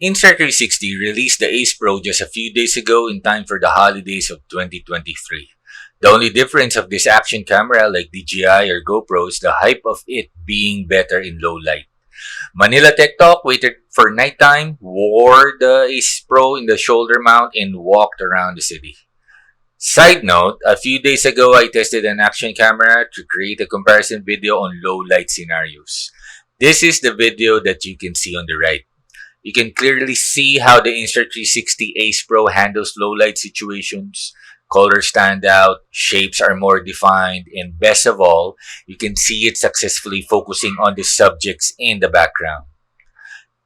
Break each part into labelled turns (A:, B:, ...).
A: Insta360 released the Ace Pro just a few days ago in time for the holidays of 2023. The only difference of this action camera like DJI or GoPro is the hype of it being better in low light. Manila Tech Talk waited for nighttime, wore the Ace Pro in the shoulder mount, and walked around the city. Side note, a few days ago I tested an action camera to create a comparison video on low light scenarios. This is the video that you can see on the right. You can clearly see how the Insta360 Ace Pro handles low light situations. Colors stand out, shapes are more defined, and best of all, you can see it successfully focusing on the subjects in the background.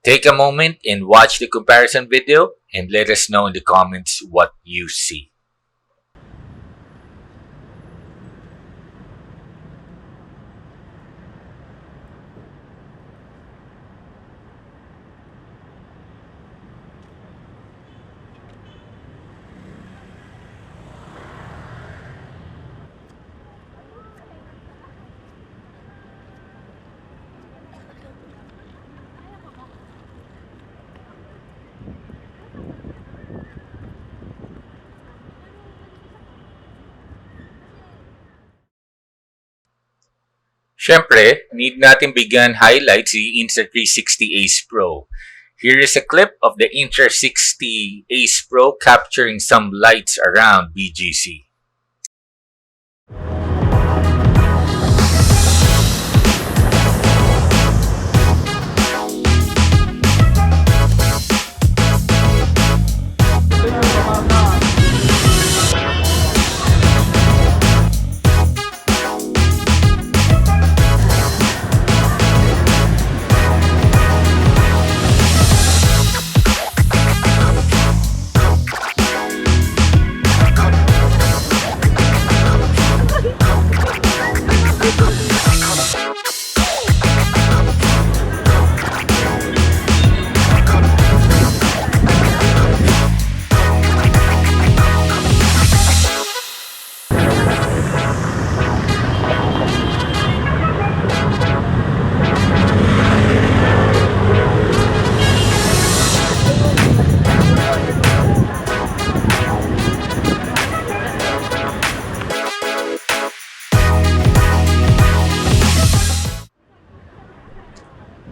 A: Take a moment and watch the comparison video and let us know in the comments what you see. Siyempre, need natin bigyan highlight si Insta360 Ace Pro. Here is a clip of the Insta360 Ace Pro capturing some lights around BGC.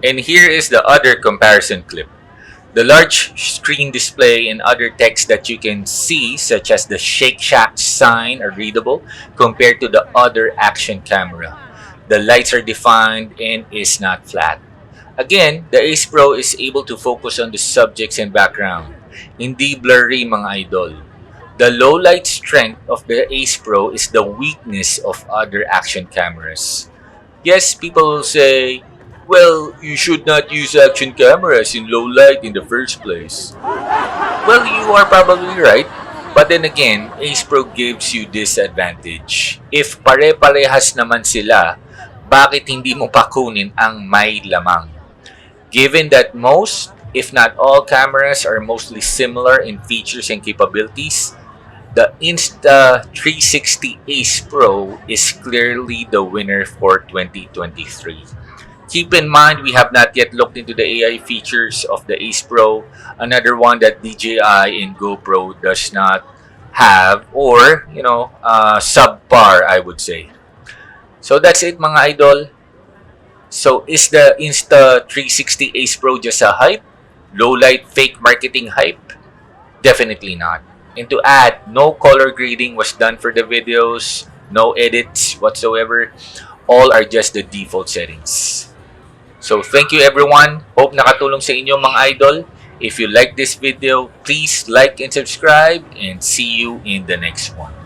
A: And here is the other comparison clip. The large screen display and other text that you can see, such as the Shake Shack sign, are readable compared to the other action camera. The lights are defined and is not flat. Again, the Ace Pro is able to focus on the subjects and background. Hindi blurry mga idol. The low light strength of the Ace Pro is the weakness of other action cameras. Yes, people will say, well, you should not use action cameras in low light in the first place. Well, you are probably right. But then again, Ace Pro gives you this advantage. If pare-parehas naman sila, bakit hindi mo pa kunin ang may lamang? Given that most, if not all cameras are mostly similar in features and capabilities, the Insta360 Ace Pro is clearly the winner for 2023. Keep in mind, we have not yet looked into the AI features of the Ace Pro, another one that DJI and GoPro does not have, or, subpar, I would say. So that's it mga idol. So is the Insta360 Ace Pro just a hype? Low light fake marketing hype? Definitely not. And to add, no color grading was done for the videos, no edits whatsoever. All are just the default settings. So thank you everyone. Hope nakatulong sa inyo mga idol. If you like this video, please like and subscribe and see you in the next one.